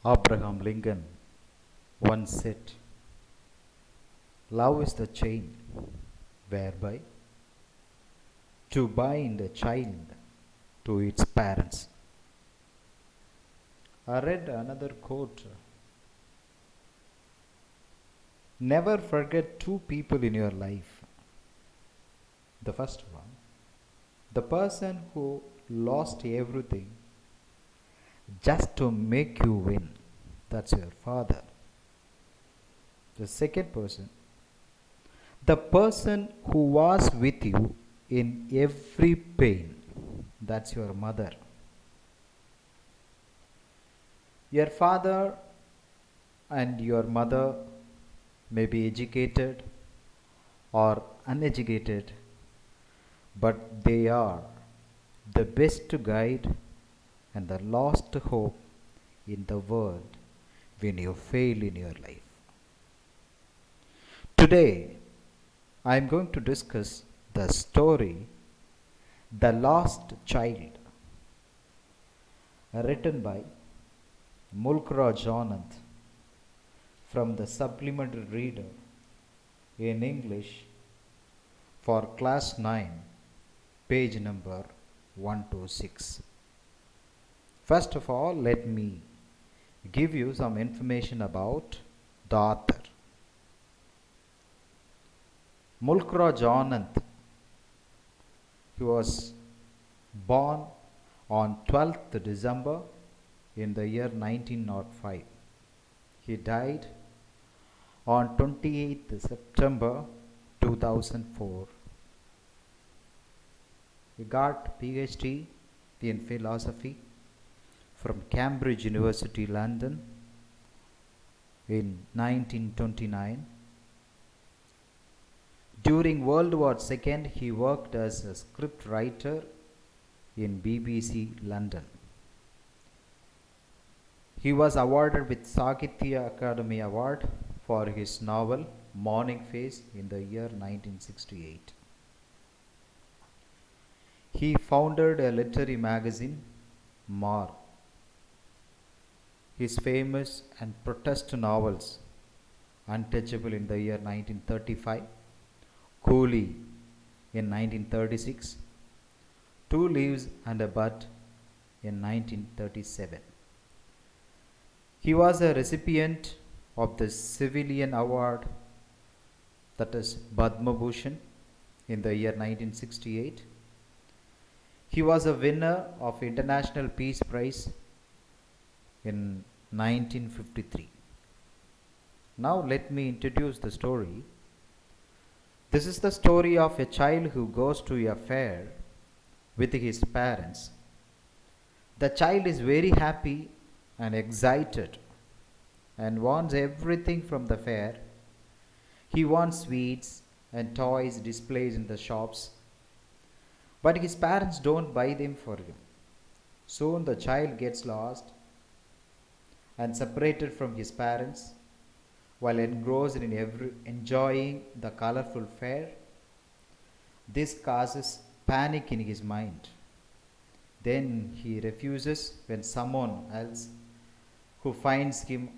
Abraham Lincoln once said, "Love is the chain whereby to bind a child to its parents." I read another quote. Never forget two people in your life. The first one, the person who lost everything just to make you win. That's your father. The second person, the person who was with you in every pain. That's your mother. Your father and your mother may be educated or uneducated, but they are the best guide and the last hope in the world when you fail in your life. Today, I am going to discuss the story The Lost Child, written by Mulkraj Anand from the Supplementary Reader in English for Class 9, page number 126. First of all, let me give you some information about the author. Mulkraj Anand, he was born on 12th December in the year 1905. He died on 28th September 2004. He got PhD in philosophy from Cambridge University, London in 1929. During World War II, he worked as a script writer in BBC London. He was awarded with Sahitya Academy Award for his novel Morning Face in the year 1968. He founded a literary magazine, Mar. His famous and protest novels, Untouchable in the year 1935, Coolie in 1936, Two Leaves and a Bud in 1937. He was a recipient of the Civilian Award, that is Padma Bhushan, in the year 1968. He was a winner of International Peace Prize in 1953. Now let me introduce the story. This is the story of a child who goes to a fair with his parents. The child is very happy and excited and wants everything from the fair. He wants sweets and toys displayed in the shops, but his parents don't buy them for him. Soon the child gets lost and separated from his parents while engrossed in enjoying the colorful fair. This causes panic in his mind. Then he refuses when someone else who finds him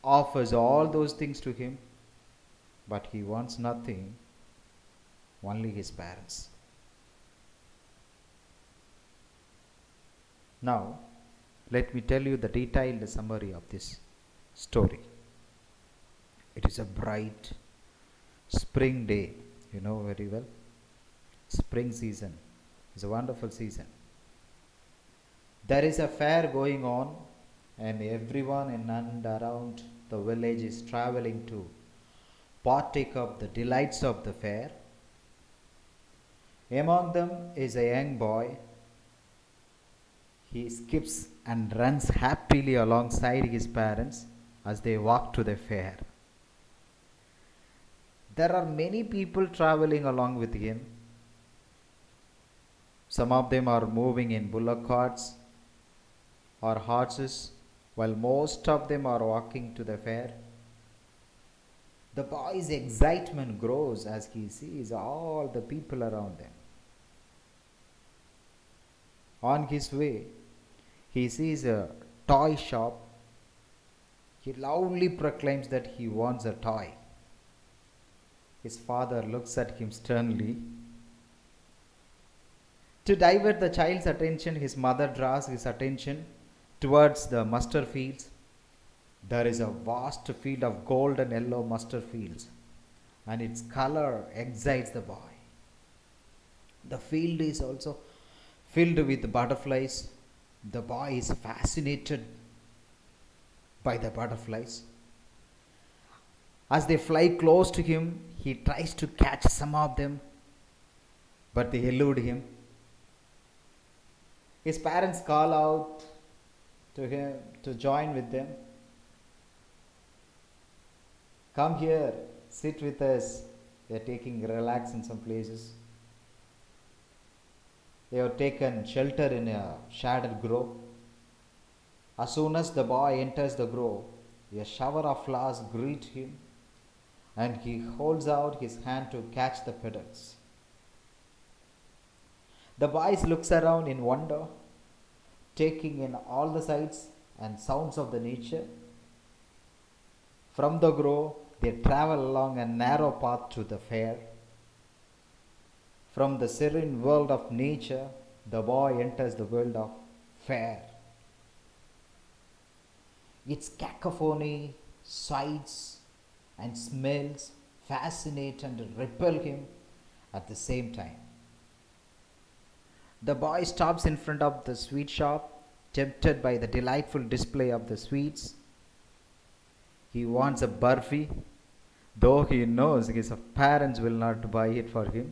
offers all those things to him, but he wants nothing, only his parents. Now, let me tell you the detailed summary of this story. It is a bright spring day, you know very well. Spring season is a wonderful season. There is a fair going on, and everyone in and around the village is traveling to partake of the delights of the fair. Among them is a young boy. He skips and runs happily alongside his parents as they walk to the fair. There are many people traveling along with him. Some of them are moving in bullock carts or horses, while most of them are walking to the fair. The boy's excitement grows as he sees all the people around them. On his way, he sees a toy shop He loudly proclaims that he wants a toy. His father looks at him sternly. To divert the child's attention, his mother draws his attention towards the mustard fields. There is a vast field of gold and yellow mustard fields, and its color excites the boy. The field is also filled with butterflies. The boy is fascinated by the butterflies. As they fly close to him, he tries to catch some of them, but they elude him. His parents call out to him to join with them. Come here, sit with us. They are taking relax in some places. They have taken shelter in a shaded grove. As soon as the boy enters the grove, a shower of flowers greet him, and he holds out his hand to catch the petals. The boy looks around in wonder, taking in all the sights and sounds of the nature. From the grove, they travel along a narrow path to the fair. From the serene world of nature, the boy enters the world of fair. Its cacophony, sights, and smells fascinate and repel him at the same time. The boy stops in front of the sweet shop, tempted by the delightful display of the sweets. He wants a barfi, though he knows his parents will not buy it for him.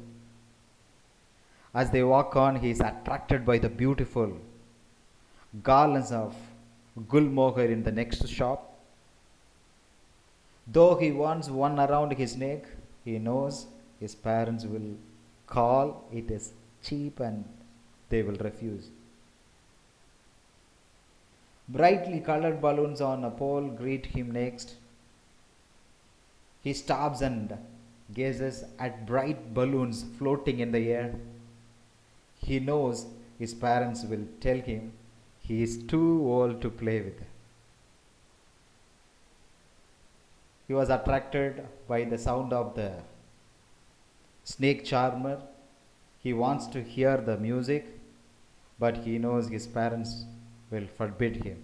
As they walk on, he is attracted by the beautiful garlands of gulmohar in the next shop. Though he wants one around his neck, he knows his parents will call it as cheap and they will refuse. Brightly colored balloons on a pole greet him next. He stops and gazes at bright balloons floating in the air. He knows his parents will tell him he is too old to play with them. He was attracted by the sound of the snake charmer. He wants to hear the music, but he knows his parents will forbid him.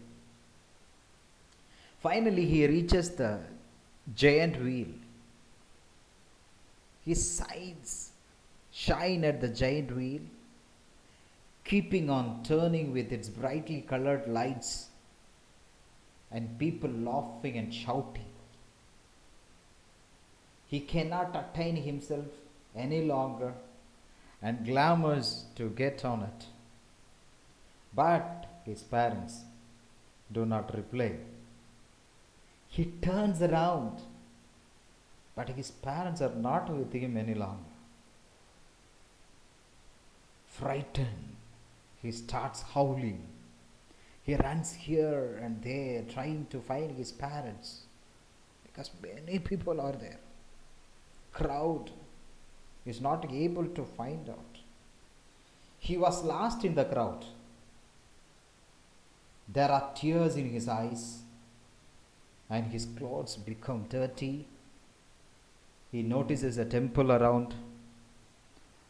Finally, he reaches the giant wheel. His sides shine at the giant wheel, keeping on turning with its brightly colored lights, and people laughing and shouting. He cannot attain himself any longer and clamors to get on it. But his parents do not reply. He turns around, but his parents are not with him any longer. Frightened, he starts howling. He runs here and there trying to find his parents because many people are there. Crowd is not able to find out. He was lost in the crowd. There are tears in his eyes and his clothes become dirty. He notices a temple around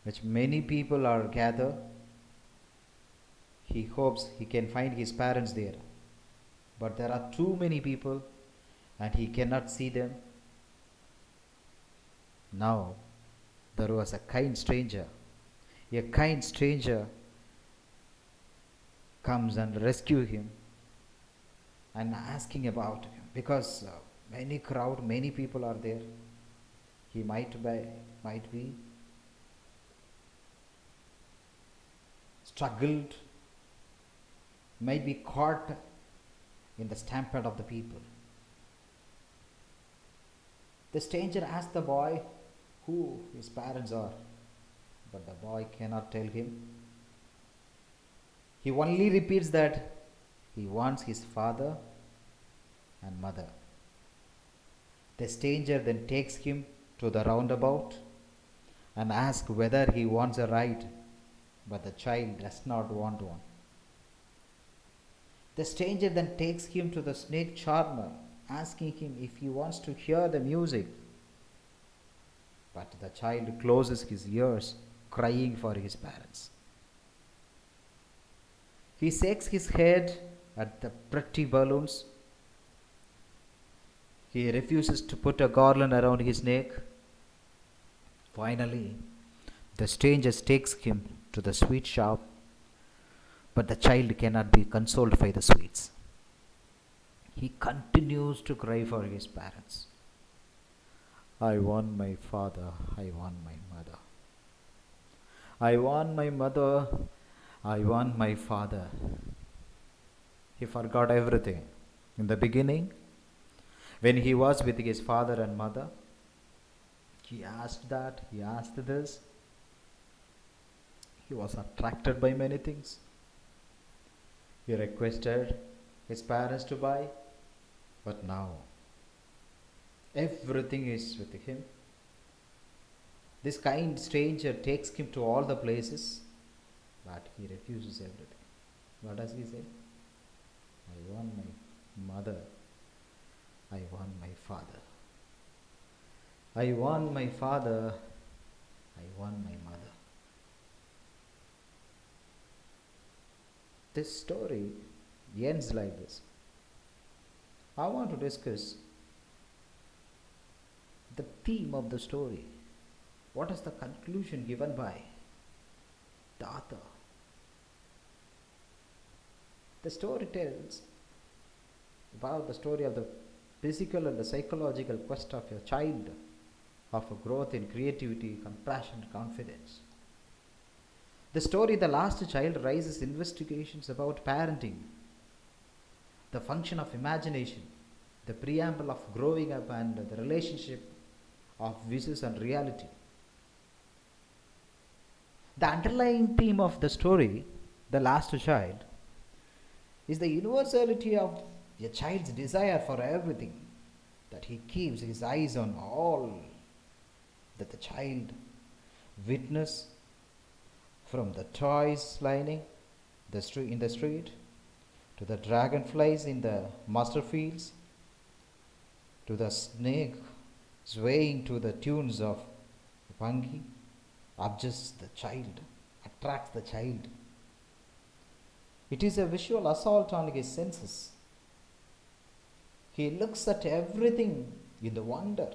which many people are gathered. He hopes he can find his parents there. But there are too many people and he cannot see them. Now, there was a kind stranger. A kind stranger comes and rescues him and asking about him because many people are there. He might be struggled, might be caught in the stampede of the people. The stranger asks the boy who his parents are, but the boy cannot tell him. He only repeats that he wants his father and mother. The stranger then takes him to the roundabout and asks whether he wants a ride, but the child does not want one. The stranger then takes him to the snake charmer asking him if he wants to hear the music. But the child closes his ears, crying for his parents. He shakes his head at the pretty balloons. He refuses to put a garland around his neck. Finally, the stranger takes him to the sweet shop, but the child cannot be consoled by the sweets. He continues to cry for his parents. I want my father, I want my mother. I want my mother, I want my father. He forgot everything. In the beginning, when he was with his father and mother, he asked that, he asked this. He was attracted by many things. He requested his parents to buy, but now everything is with him. This kind stranger takes him to all the places, but he refuses everything. What does he say? I want my mother. I want my father. I want my father. I want my mother. This story ends like this. I want to discuss the theme of the story. What is the conclusion given by the author? The story tells about the story of the physical and the psychological quest of a child, of a growth in creativity, compassion, confidence. The story, The Last Child, raises investigations about parenting, the function of imagination, the preamble of growing up, and the relationship of wishes and reality. The underlying theme of the story, The Last Child, is the universality of a child's desire for everything, that he keeps his eyes on all that the child witness, from the toys lining in the street, to the dragonflies in the mustard fields, to the snake swaying to the tunes of Vangi, adjusts the child, attracts the child. It is a visual assault on his senses. He looks at everything in the wonder,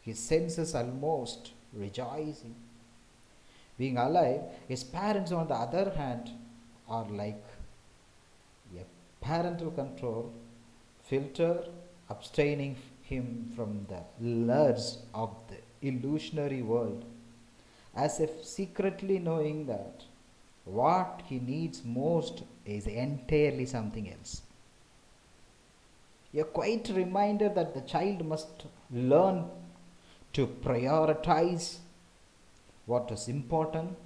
his senses almost rejoicing. Being alive, his parents, on the other hand, are like a parental control filter, abstaining him from the lures of the illusionary world, as if secretly knowing that what he needs most is entirely something else. A quiet reminder that the child must learn to prioritize what is important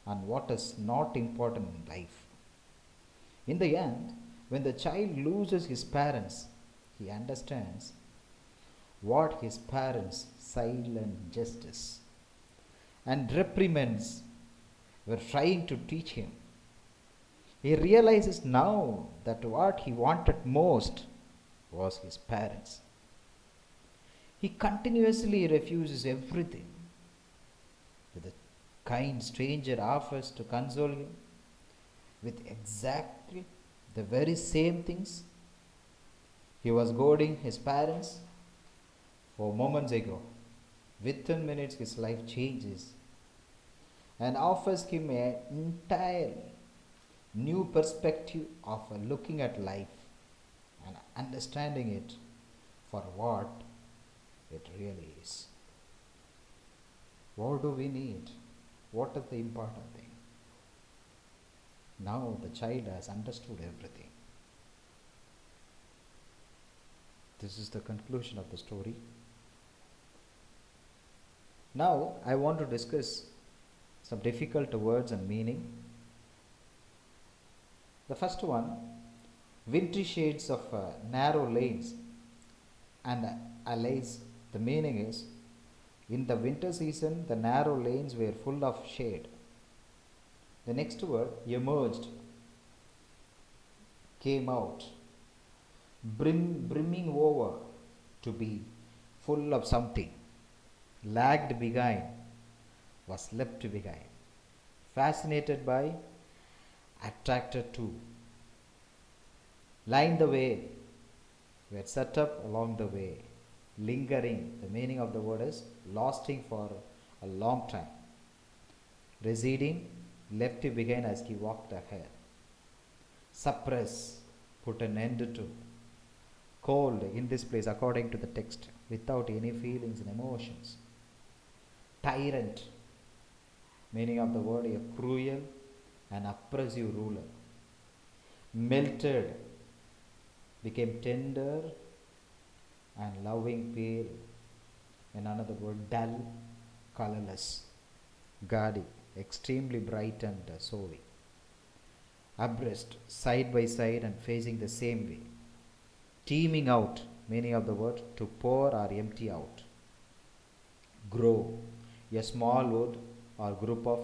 and what is not important in life. In the end, when the child loses his parents, he understands what his parents' silent justice and reprimands were trying to teach him. He realizes now that what he wanted most was his parents. He continuously refuses everything that the kind stranger offers to console him with exactly the very same things he was goading his parents for moments ago. Within minutes, his life changes and offers him an entirely new perspective of looking at life and understanding it for what it really is. What do we need? What is the important thing? Now the child has understood everything. This is the conclusion of the story. Now I want to discuss some difficult words and meaning. The first one, wintry shades of narrow lanes and alleys. The meaning is, in the winter season, the narrow lanes were full of shade. The next word, emerged, came out. brimming over to be full of something, lagged behind, was left behind, fascinated by, attracted to, lined the way, were set up along the way, lingering. The meaning of the word is lasting for a long time, receding, left behind as he walked ahead, suppress, put an end to, cold in this place according to the text, without any feelings and emotions, tyrant, meaning of the word a cruel and oppressive ruler, melted, became tender and loving, pale, and another word dull, colorless, gaudy, extremely bright and showy, abreast, side by side and facing the same way, teeming out, meaning of the word to pour or empty out, grow, a small wood or group of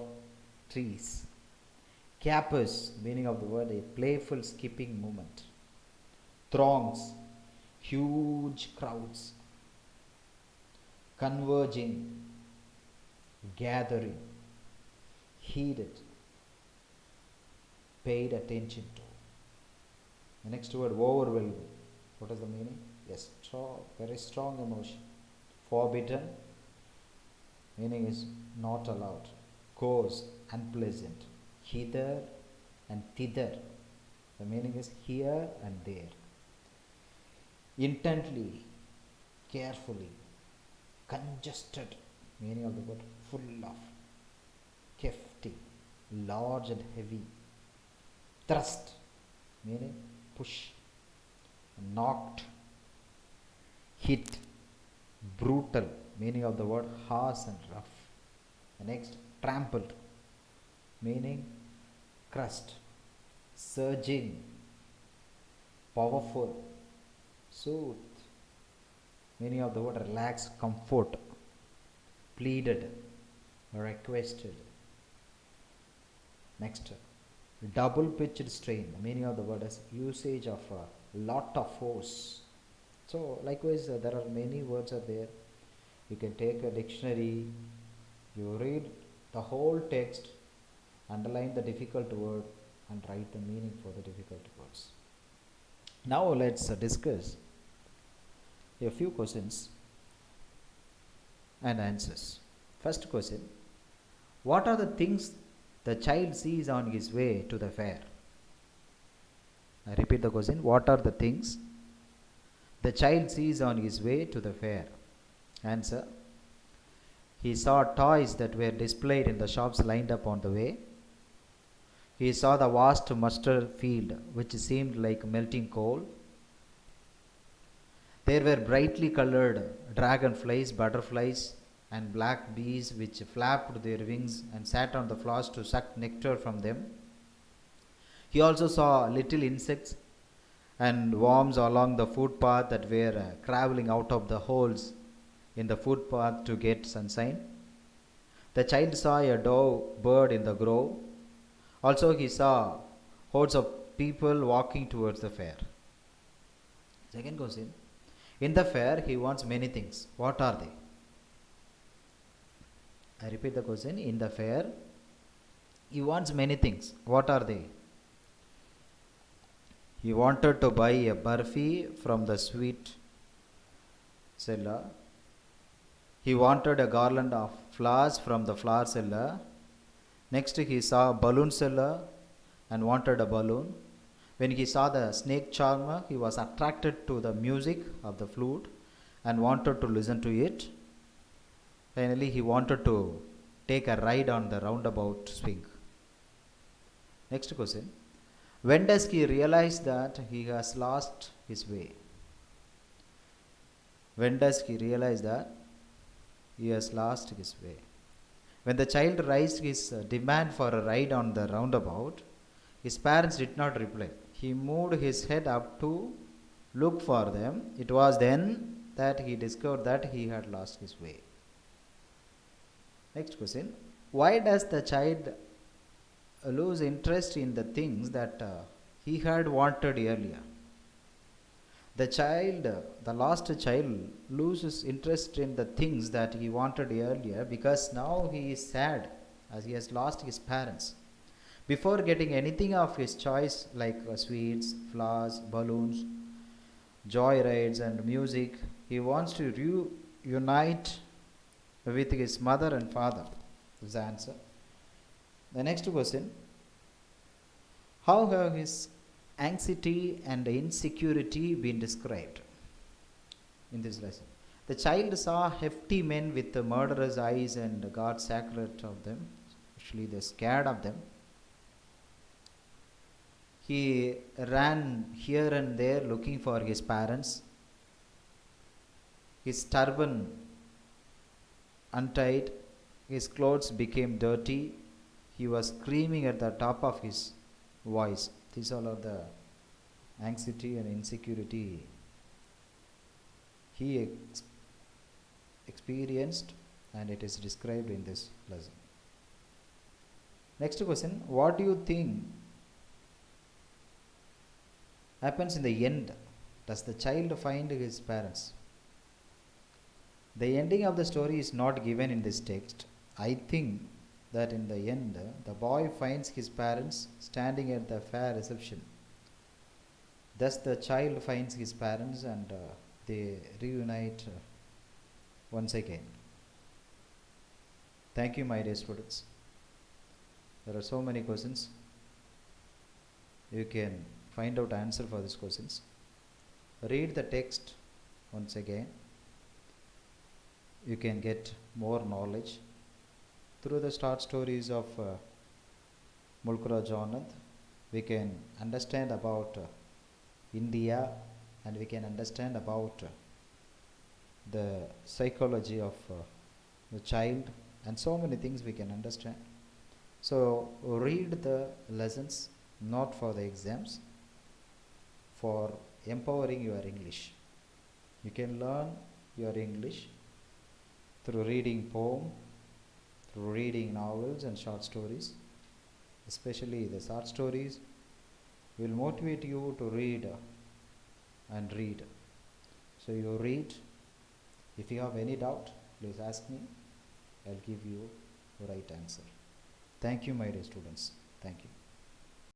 trees, capers, meaning of the word a playful skipping movement, throngs, huge crowds, converging, gathering, heeded, paid attention to. The next word, overwhelming. What is the meaning? Yes, strong, very strong emotion. Forbidden, meaning is not allowed. Coarse, unpleasant. Hither and thither. The meaning is here and there. Intently, carefully, congested, meaning of the word full of, hefty, large and heavy, thrust, meaning push, knocked, hit, brutal, meaning of the word harsh and rough. The next, trampled, meaning crushed, surging, powerful, soothed, meaning of the word relaxed, comfort, pleaded, requested. Next, double pitched strain, the meaning of the word is usage of a lot of force. So likewise there are many words are there. You can take a dictionary, you read the whole text, underline the difficult word and write the meaning for the difficult words. Now let's discuss a few questions and answers. First question, what are the things the child sees on his way to the fair? I repeat the question, what are the things the child sees on his way to the fair? Answer, he saw toys that were displayed in the shops lined up on the way. He saw the vast mustard field which seemed like melting coal. There were brightly colored dragonflies, butterflies, and black bees which flapped their wings and sat on the flowers to suck nectar from them. He also saw little insects and worms along the footpath that were crawling out of the holes in the footpath to get sunshine. The child saw a dove bird in the grove. Also he saw hordes of people walking towards the fair. Second question, in the fair he wants many things. What are they? I repeat the question, in the fair he wants many things. What are they? He wanted to buy a barfi from the sweet seller. He wanted a garland of flowers from the flower seller. Next he saw a balloon seller and wanted a balloon. When he saw the snake charmer, he was attracted to the music of the flute and wanted to listen to it. Finally, he wanted to take a ride on the roundabout swing. Next question, when does he realize that he has lost his way? When does he realize that he has lost his way? When the child raised his demand for a ride on the roundabout, his parents did not reply. He moved his head up to look for them. It was then that he discovered that he had lost his way. Next question, why does the child lose interest in the things that he had wanted earlier? The lost child, loses interest in the things that he wanted earlier because now he is sad as he has lost his parents. Before getting anything of his choice, like sweets, flowers, balloons, joy rides, and music, he wants to reunite with his mother and father. Is the answer. The next question: how have his anxiety and insecurity been described in this lesson? The child saw hefty men with murderous eyes and got scared of them. Actually, they scared of them. He ran here and there looking for his parents. His turban untied, his clothes became dirty. He was screaming at the top of his voice. These all are the anxiety and insecurity he experienced, and it is described in this lesson. Next question: what do you think happens in the end? Does the child find his parents? The ending of the story is not given in this text. I think that in the end, the boy finds his parents standing at the fair reception. Thus, the child finds his parents and they reunite once again. Thank you, my dear students. There are so many questions. You can find out answer for these questions. Read the text once again. You can get more knowledge through the short stories of Mulkraj Anand. We can understand about India, and we can understand about the psychology of the child, and so many things we can understand. So read the lessons not for the exams, for empowering your English. You can learn your English through reading poem, through reading novels and short stories. Especially the short stories will motivate you to read and read. So you read. If you have any doubt, please ask me. I'll give you the right answer. Thank you, my dear students. Thank you.